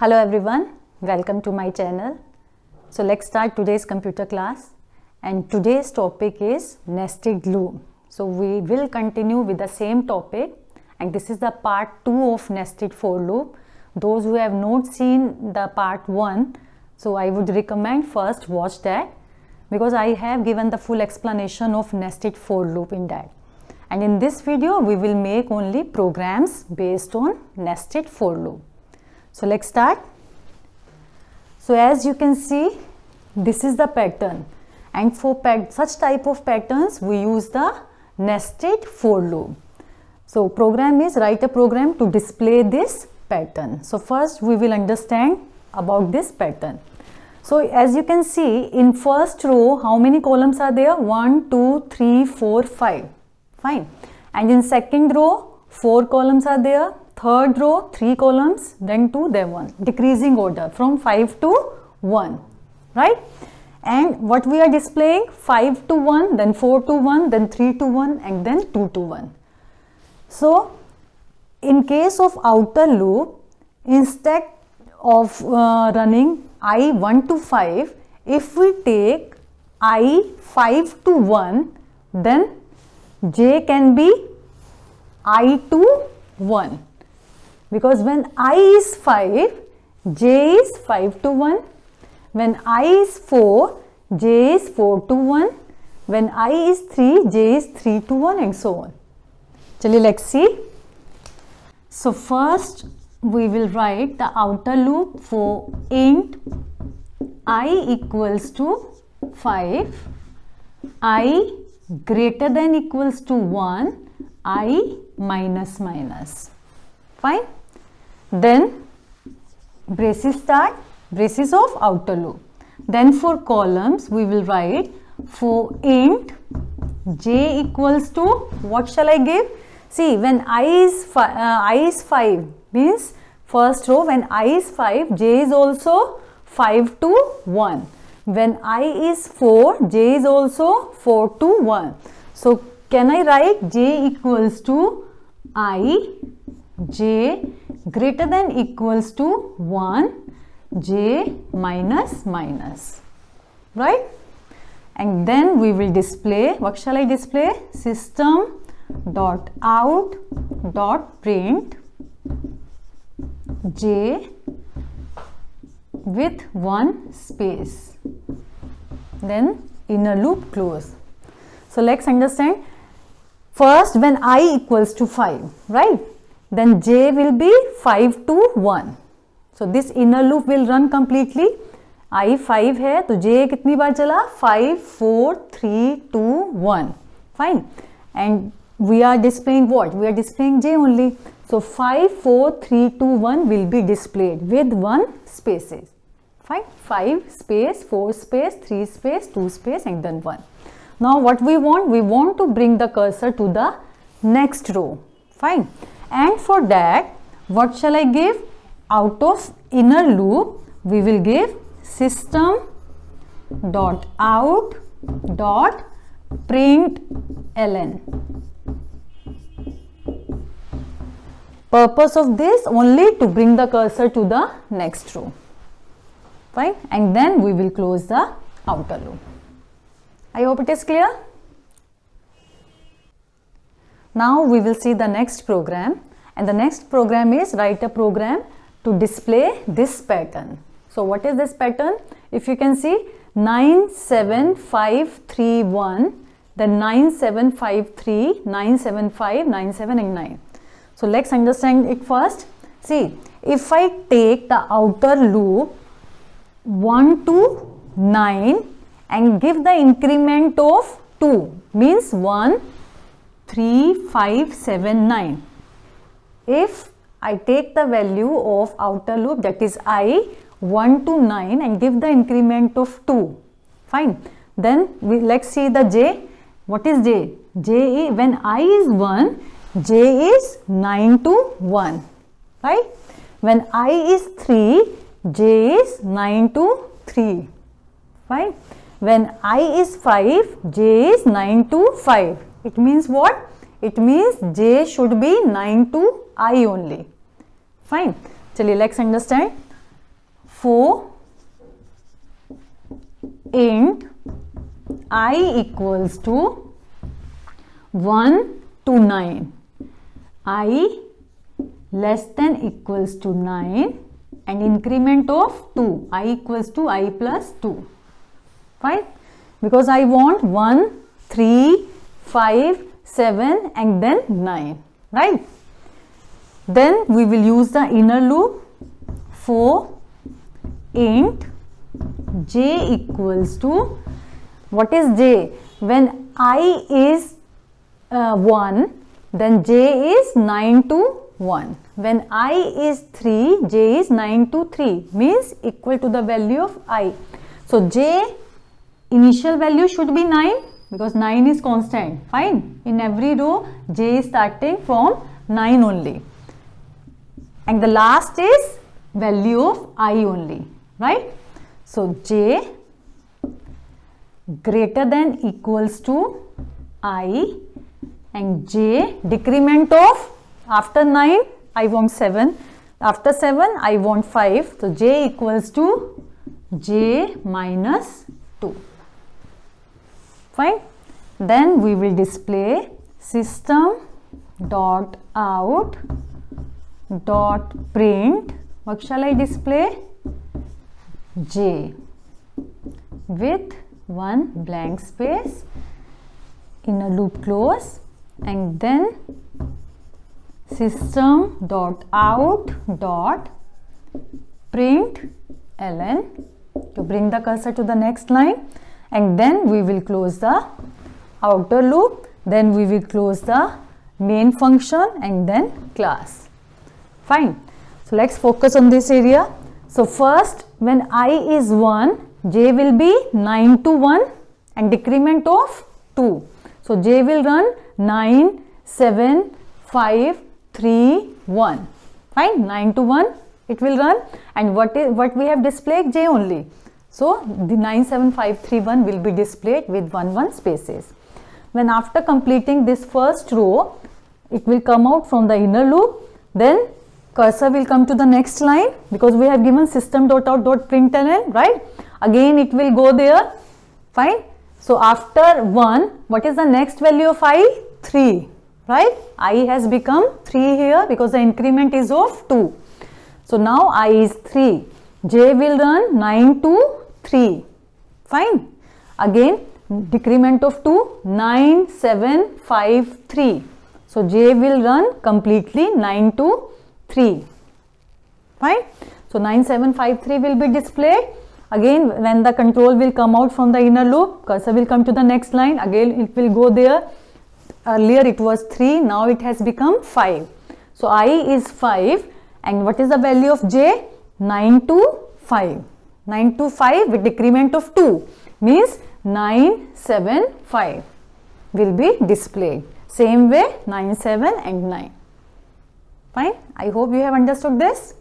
Hello everyone, welcome to my channel. So let's start today's computer class, and today's topic is nested loop. So we will continue with the same topic, and this is the part 2 of nested for loop. Those who have not seen the part 1, so I would recommend first watch that, because I have given the full explanation of nested for loop in that. And in this video we will make only programs based on nested for loop. So let's start. So as you can see, this is the pattern, and for such type of patterns we use the nested for loop. So program is write a program to display this pattern. So first we will understand about this pattern. So as you can see, in first row how many columns are there? 1, 2, 3, 4, 5. Fine. And in second row 4 columns are there. Third row 3 columns, then 2, then 1, decreasing order from 5 to 1, right? And what we are displaying? 5 to 1, then 4 to 1, then 3 to 1, and then 2 to 1. So in case of outer loop, instead of running I 1 to 5, if we take I 5 to 1, then j can be I to 1. Because when I is 5, j is 5 to 1. When I is 4, j is 4 to 1. When I is 3, j is 3 to 1, and so on. Chaliye, let's see. So first we will write the outer loop for int I equals to 5, I greater than equals to 1, I minus minus. Fine. Then braces start, braces of outer loop. Then for columns we will write for int j equals to, what shall I give? See, when I is 5 means first row, when I is 5, j is also 5 to 1. When I is 4, j is also 4 to 1. So can I write j equals to I, j greater than equals to 1, j minus minus, right? And then we will display, what shall I display? System dot out dot print j with 1 space, then inner loop close. So let's understand. First, when I equals to 5, right, then j will be 5 to 1. So this inner loop will run completely. I 5 है तो j कितनी बार चला? 5, 4, 3, 2, 1. Fine. And we are displaying what? We are displaying j only. So 5, 4, 3, 2, 1 will be displayed with 1 spaces. Fine. 5 space, 4 space, 3 space, 2 space, and then 1. Now what we want? We want to bring the cursor to the next row. Fine. And for that, what shall I give? Out of inner loop, we will give system dot out dot print ln. Purpose of this only to bring the cursor to the next row. Fine. And then we will close the outer loop. I hope it is clear. Now we will see the next program, and the next program is write a program to display this pattern. So what is this pattern? If you can see 9, 7, 5, 3, 1, then 9, 7, 5, 3, 9, 7, 5, 9, 7, and 9. So let's understand it first. See, if I take the outer loop 1 to 9 and give the increment of 2, means 1, 3, 5, 7, 9. If I take the value of outer loop, that is I 1 to 9, and give the increment of 2, fine. Then let's see the j. What is j? J is, when I is 1, j is 9 to 1, right? When I is 3, j is 9 to 3, fine. When I is 5, j is 9 to 5. It means what? It means j should be 9 to I only. Fine. Chaliye, let's understand. for int I equals to 1 to 9, I less than equals to 9 and increment of 2, I equals to I plus 2. Fine, because I want 1, 3, 5, 7 and then 9, right? Then we will use the inner loop for int j equals to, what is j? When I is 1, then j is 9 to 1. When I is 3, j is 9 to 3, means equal to the value of I. So j initial value should be 9 because 9 is constant. Fine, in every row j is starting from 9 only, and the last is value of I only, right? So j greater than equals to I, and j decrement of, after 9 I want 7, after 7 I want 5, so j equals to j minus 2. Fine, then we will display system dot out dot print, what shall I display? J with one blank space, inner loop close, and then system dot out dot print ln to bring the cursor to the next line, and then we will close the outer loop, then we will close the main function and then class. Fine, so let's focus on this area. So first, when I is 1, j will be 9 to 1 and decrement of 2. So j will run 9, 7, 5, 3, 1. Fine, 9 to 1 it will run, and what we have displayed? J only. So the 97531 will be displayed with 1 1 spaces. When after completing this first row, it will come out from the inner loop, then cursor will come to the next line because we have given system.out.println, right? Again it will go there. Fine. So after 1, what is the next value of I? 3, right? I has become 3 here because the increment is of 2. So now I is 3. J will run 9 to 3. Fine. Again decrement of 2, 9, 7, 5, 3. So j will run completely 9 to 3. Fine. So 9753 will be displayed. Again, when the control will come out from the inner loop, cursor will come to the next line. Again, it will go there. Earlier it was 3, now it has become 5. So I is 5, and what is the value of j? 9 to 5. 9 to 5 with decrement of 2 means 9, 7, 5 will be displayed. Same way 9, 7 and 9. Fine. I hope you have understood this.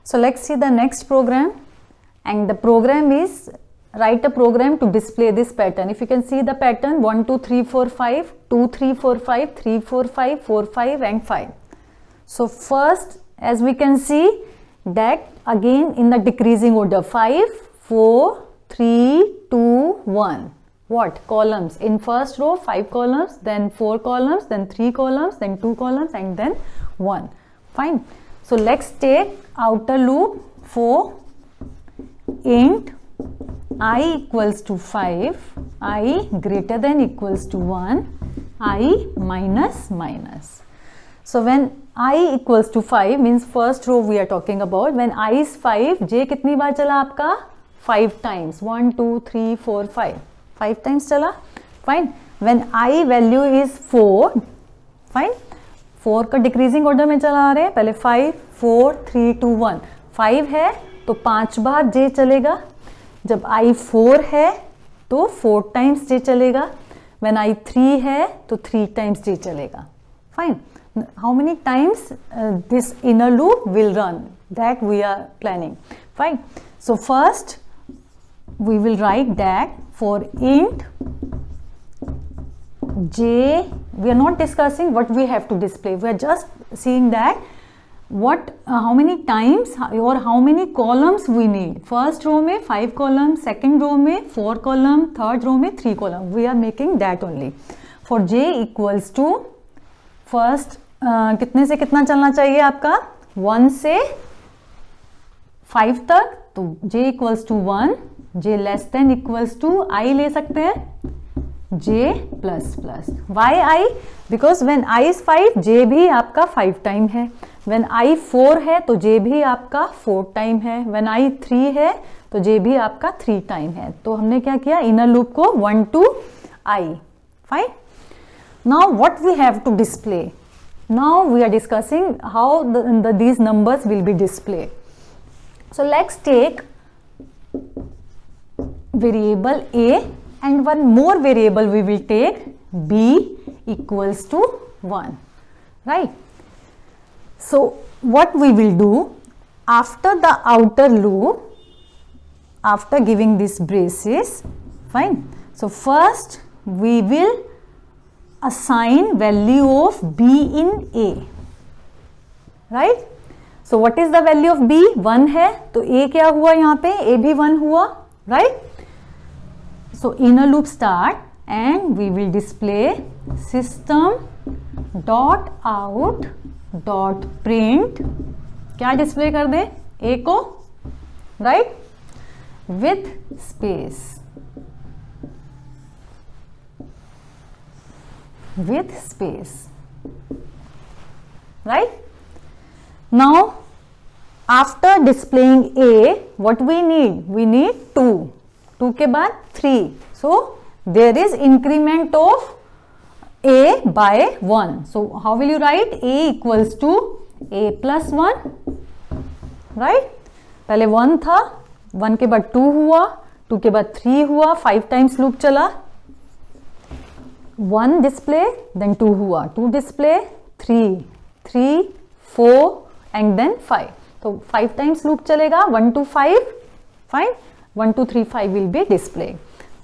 So let's see the next program, and the program is, write a program to display this pattern. If you can see the pattern 1, 2, 3, 4, 5, 2, 3, 4, 5, 3, 4, 5, 4, 5 and 5. So first, as we can see that again in the decreasing order, 5, 4, 3, 2, 1. What? Columns. In first row 5 columns, then 4 columns, then 3 columns, then 2 columns and then 1. Fine. So let's take outer loop for int I equals to 5, I greater than equals to 1, I minus minus. So when I equals to 5 means first row we are talking about. When I is 5, j कितनी बार चला आपका? 5 times. 1, 2, 3, 4, 5. 5 times चला. Fine. When I value is 4, fine. 4 का decreasing order में चला आ रहे हैं. पहले 5, 4, 3, 2, 1. 5 है तो 5 बार j चलेगा. जब I 4 है तो 4 times j चलेगा. When I 3 है तो 3 times j चलेगा. Fine. How many times this inner loop will run? That we are planning. Fine. So first we will write that for int j, we are not discussing what we have to display. We are just seeing that what how many times or how many columns we need. First row में 5 column, second row में 4 column, third row में 3 column. We are making that only. For j equals to first कितने से कितना चलना चाहिए आपका 1 से 5 तक, तो j equals to 1, j less than equals to I ले सकते हैं j plus plus. Why I? Because when I is 5, j भी आपका 5 टाइम है. When I 4 है तो j भी आपका 4 टाइम है. When I 3 है तो j भी आपका 3 टाइम है. तो हमने क्या किया, इनर लूप को 1 to I. Fine. Now what we have to display? Now we are discussing how these numbers will be displayed. So let's take variable a and one more variable we will take, b equals to 1, right? So what we will do, after the outer loop, after giving this braces, fine, so first we will assign value of b in a, right? So what is the value of b? 1 है, तो a क्या हुआ यहाँ पे, a भी 1 हुआ, right? So inner loop start and we will display system dot out dot print, क्या display कर दे, a को, right, with space, with space, right? Now after displaying a, what we need, we need 2, 2 के बाद 3, so there is increment of a by 1. So how will you write, a equals to a plus 1, right? पहले 1 था, 1 के बाद 2 हुआ, 2 के बाद 3 हुआ, 5 टाइम्स लूप चला, 1 डिस्प्ले देन 2 हुआ, 2 डिस्प्ले 3, 3 4 एंड देन 5. तो 5 टाइम्स लूप चलेगा, 1 to 5, fine, 1 2 3 5 will be displayed.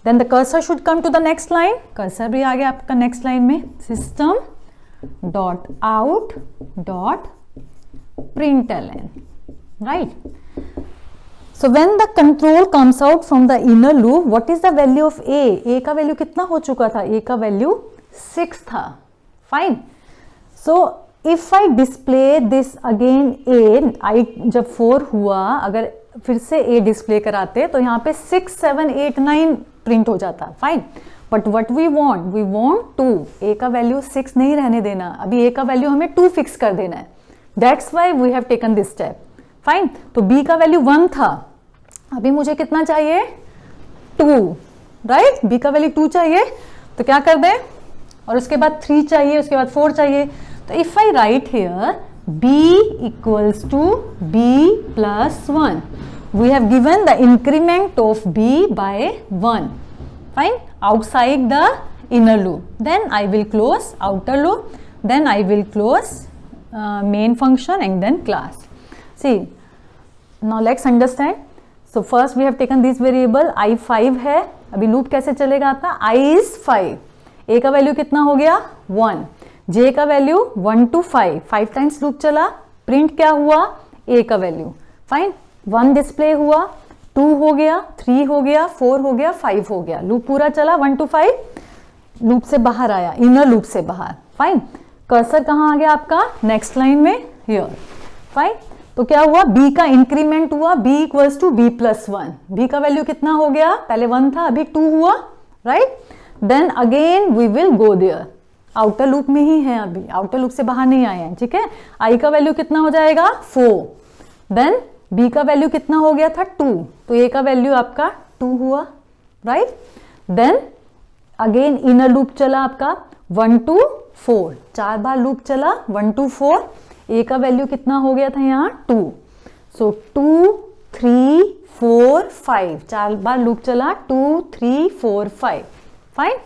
Then the cursor should come to the next line. Cursor भी आ गया आपका next line में. System dot out dot println, right? So when the control comes out from the inner loop, what is the value of a? A का value कितना हो चुका था? A का value 6 था. Fine. So if I display this again a, I जब 4 हुआ, अगर फिर से a डिस्प्ले कराते तो यहाँ पे 6 7 8 9 प्रिंट हो जाता. Fine, but what we want, we want 2. a का वैल्यू 6 नहीं रहने देना, अभी a का वैल्यू हमें 2 फिक्स कर देना है. That's why we have taken this step. Fine, तो b का वैल्यू 1 था, अभी मुझे कितना चाहिए 2, राइट? b का वैल्यू 2 चाहिए, तो क्या कर दें, और उसके बाद 3 चाहिए, उसके बाद 4 चाहिए. तो if I right here b equals to b plus 1, we have given the increment of b by 1, fine, outside the inner loop. Then I will close outer loop, then I will close main function and then class. See, now let's understand. So first we have taken this variable i5 है, अभी loop कैसे चलेगा आपका, i is 5, a का value कितना हो गया 1, j का वैल्यू 1 to 5, 5 टाइम्स लूप चला, प्रिंट क्या हुआ a का वैल्यू, फाइन, 1 डिस्प्ले हुआ, 2 हो गया, 3 हो गया, 4 हो गया, 5 हो गया, लूप पूरा चला 1 to 5, लूप से बाहर आया, इनर लूप से बाहर. फाइन, कर्सर कहाँ आ गया आपका, नेक्स्ट लाइन में, हियर. फाइन, तो क्या हुआ, b का इंक्रीमेंट हुआ, b equals to b plus 1. b का वैल्यू कितना हो गया, पहले 1 था, अभी 2 हुआ, right? Then again we will go there, outer loop में ही है, अभी आउटर लूप से बाहर नहीं आए हैं, ठीक है? i का वैल्यू कितना हो जाएगा 4, देन b का वैल्यू कितना हो गया था 2, तो a का वैल्यू आपका 2 हुआ, right? Then again inner loop चला आपका 1 to 4, 4 बार लूप चला 1 to 4, a का वैल्यू कितना हो गया था यहाँ 2, सो 2 3 4 5, 4 बार लूप चला 2 3 4 5, फाइन,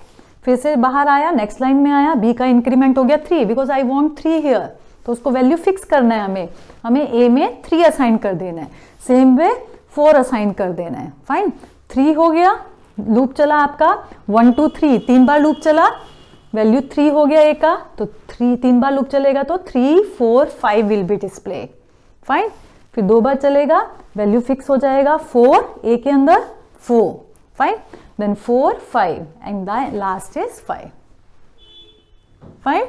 फिर से बाहर आया, नेक्स्ट लाइन में आया, b का इंक्रीमेंट हो गया 3, बिकॉज आई वॉन्ट 3 हियर, तो उसको वैल्यू फिक्स करना है, हमें a में 3 असाइन कर देना है, सेम वे 4 असाइन कर देना है. फाइन, 3 हो गया, लूप चला आपका 1 2 3, 3 बार लूप चला, वैल्यू 3 हो गया ए का, तो 3 बार लूप चलेगा तो 3 4 5 विल बी डिस्प्ले। फाइन, फिर 2 बार चलेगा, वैल्यू फिक्स हो जाएगा 4 ए के अंदर 4। Fine, then 4 5 and the last is 5। Fine,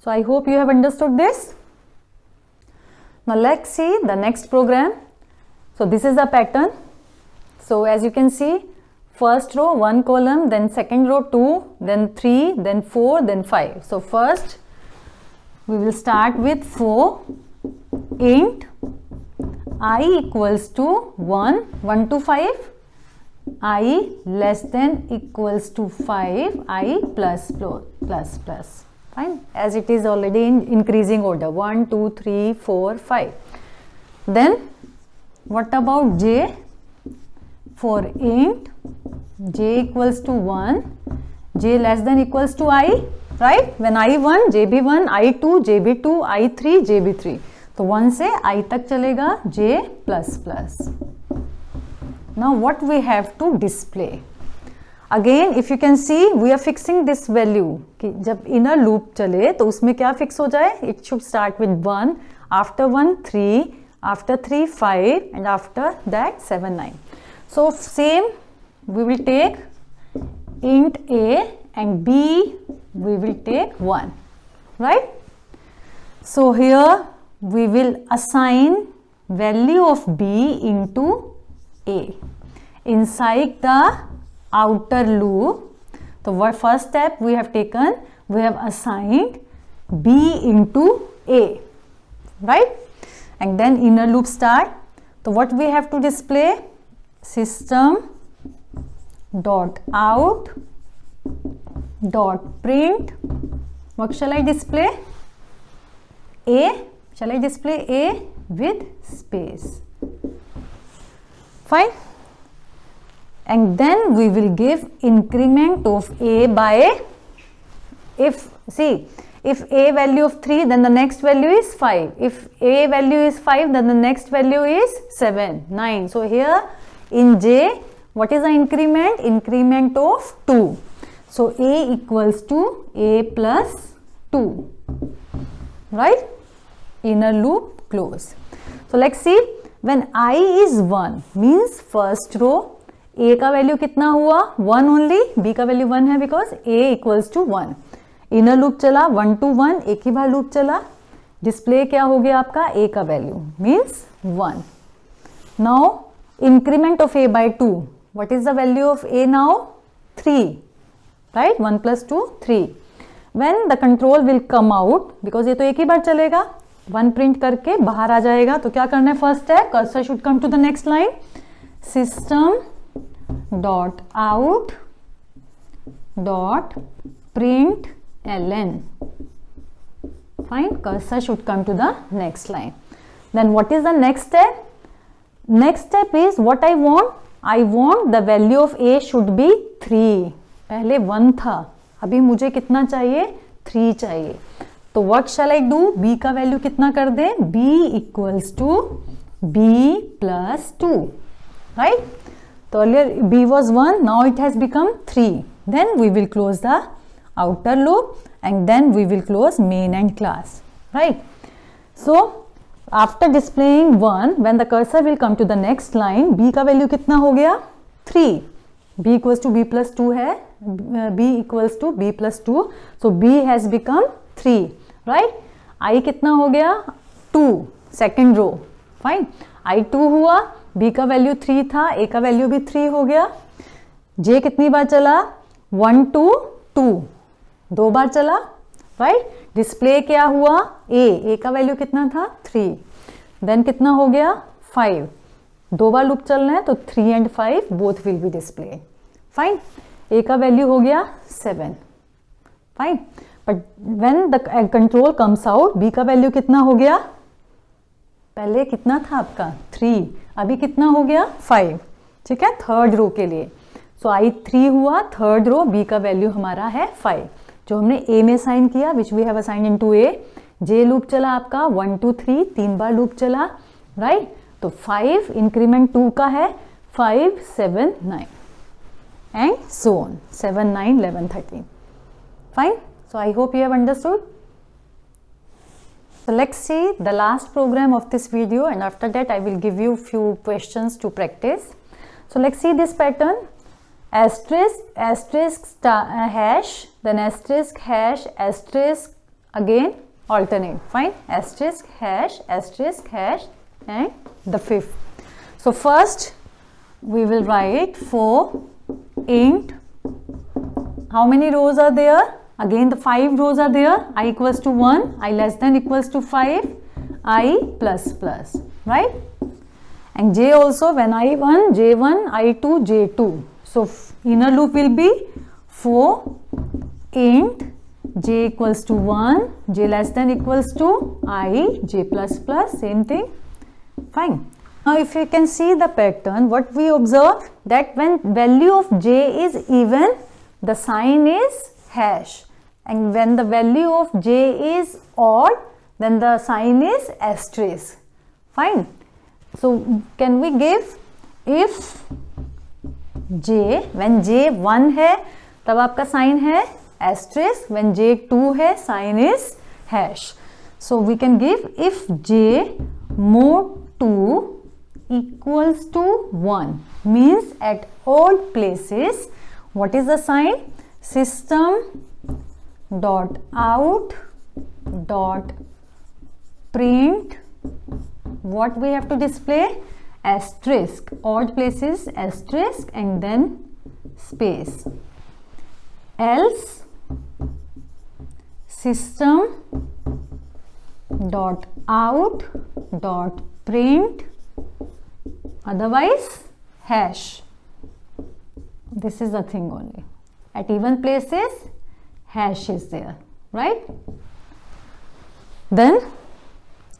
so I hope you have understood this. Now let's see the next program. So this is the pattern. So as you can see, first row 1 column, then second row 2, then 3, then 4, then 5. So first we will start with 4 int I equals to 1 to 5, I less than equals to 5, I plus. Fine, as it is already in increasing order 1 2 3 4 5. Then what about j? For int j equals to 1, j less than equals to I, right? When I1 jb1, I2 jb2, I3 jb3, तो 1 से I तक चलेगा j plus plus. Now what we have to display? Again if you can see, we are fixing this value कि जब inner loop चले तो उसमें क्या fix हो जाए? It should start with 1, after 1 3, after 3 5 and after that 7 9. So same, we will take int a and b we will take 1, right? So here we will assign value of b into a inside the outer loop. So what first step we have taken, we have assigned b into a, right? And then inner loop start. So what we have to display? System dot out dot print. What shall I display? A. Shall I display a with space? Fine. And then we will give increment of a by, if a value of 3, then the next value is 5. If a value is 5, then the next value is 7 9. So here in j, what is the increment? Increment of 2. So a equals to a plus 2, right? Inner loop close. So let's see, when I is 1 means first row a का value कितना हुआ? 1 only, b का value 1 है because a equals to 1। Inner loop चला 1 to 1, एक ही बार loop चला, display क्या हो गया आपका? a का value means 1। Now increment of a by 2, what is the value of a now? 3, right? 1 + 2 3। When the control will come out, because ये तो एक ही बार चलेगा, 1 प्रिंट करके बाहर आ जाएगा, तो क्या करना है? First step, cursor should come to the next line, system dot out dot print ln. Fine, cursor should come to the next line. Then what is the next step? Next step is what I want? I want the value of a should be 3. पहले 1 था, अभी मुझे कितना चाहिए? 3 चाहिए। तो what shall I do? b का value कितना कर दे? b equals to b plus 2, right? So earlier b was 1, now it has become 3. Then we will close the outer loop and then we will close main and class, right? So after displaying 1, when the cursor will come to the next line, b का value कितना हो गया? 3. b equals to b plus 2 है, b equals to b plus 2, so b has become 3, right? i कितना हो गया? 2, second row, fine. i 2 हुआ, b का वैल्यू 3 था, a का वैल्यू भी 3 हो गया। j कितनी बार चला? 1 to 2, 2 बार चला, राइट? डिस्प्ले क्या हुआ? a का वैल्यू कितना था? 3। देन कितना हो गया? 5, 2 बार लूप चलना है तो 3 and 5 both will be display. Fine, a का वैल्यू हो गया 7। Fine, but when the control comes out, b का वैल्यू कितना हो गया? पहले कितना था आपका? 3, अभी कितना हो गया? 5, ठीक है, थर्ड रो के लिए। सो i 3 हुआ, थर्ड रो, b का वैल्यू हमारा है 5, जो हमने a में असाइन किया, which we have assign into a। j loop चला आपका 1 to 3, 3 बार लूप चला, राइट? तो 5 इंक्रीमेंट 2 का है, 5 7 9 and so on, 7 9 11 13। Fine. So I hope you have understood. So let's see the last program of this video, and after that I will give you few questions to practice. So let's see this pattern. Asterisk, asterisk, star, hash, then asterisk, hash, asterisk, again alternate. Fine. Asterisk, hash, and the fifth. So first we will write for int. How many rows are there? Again the 5 rows are there. I equals to 1, I less than equals to 5, I plus plus, right? And j also, when I1, j1, I2, j2. So inner loop will be for int j equals to 1, j less than equals to I, j plus plus, same thing. Fine. Now if you can see the pattern, what we observe, that when value of j is even, the sign is hash, and when the value of j is odd, then the sign is asterisk. Fine. So can we give, if j, when j 1 है तब आपका sign है asterisk, when j 2 है sign is hash. So we can give if j mod 2 equals to 1, means at odd places, what is the sign? System dot out dot print, what we have to display? Asterisk. Odd places asterisk and then space. Else system dot out dot print, otherwise hash. This is the thing only. At even places hash is there, right? Then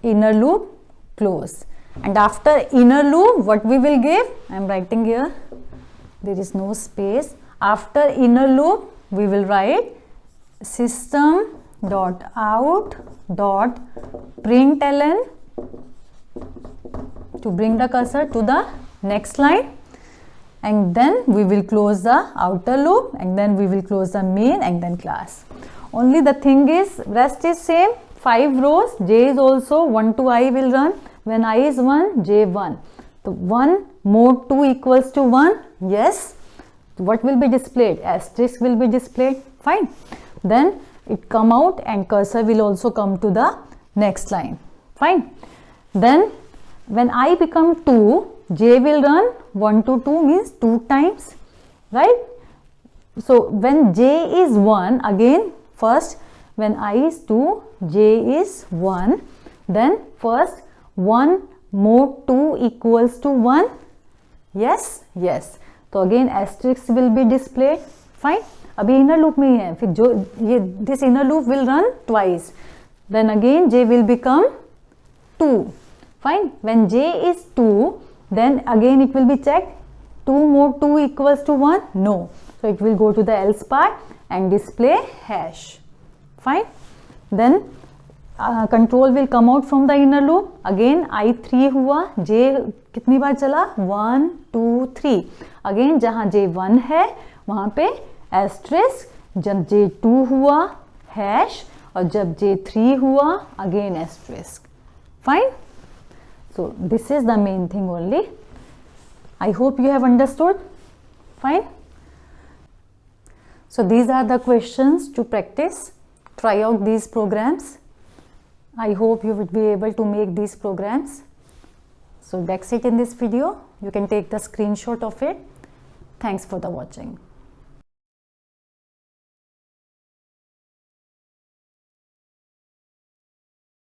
inner loop close, and after inner loop what we will give? I am writing here, there is no space. After inner loop we will write system dot out dot println, to bring the cursor to the next line, and then we will close the outer loop, and then we will close the main and then class. Only the thing is, rest is same, 5 rows, j is also 1 to I will run. When I is 1, j 1. So 1 mod 2 equals to 1, yes. What will be displayed? Asterisk will be displayed. Fine. Then it come out and cursor will also come to the next line. Fine. Then when I become 2, j will run 1 to 2 means 2 times, right? So when j is 1, again first when I is 2, j is 1, then first 1 mod 2 equals to 1, yes, yes. So again asterisk will be displayed. Fine. अभी inner loop में ही है, फिर जो ये this inner loop will run twice, then again j will become 2. Fine. When j is 2, then again it will be checked, 2 mod 2 equals to 1, no. So it will go to the else part and display hash. Fine. Then control will come out from the inner loop. Again I3 हुआ, j कितनी बार चला? 1 2 3. Again जहाँ j 1 है वहाँ पे asterisk, जब j 2 हुआ hash, और जब j 3 हुआ again asterisk. Fine. So this is the main thing only. I hope you have understood. Fine. So these are the questions to practice. Try out these programs. I hope you would be able to make these programs. So that's it in this video. You can take the screenshot of it. Thanks for the watching.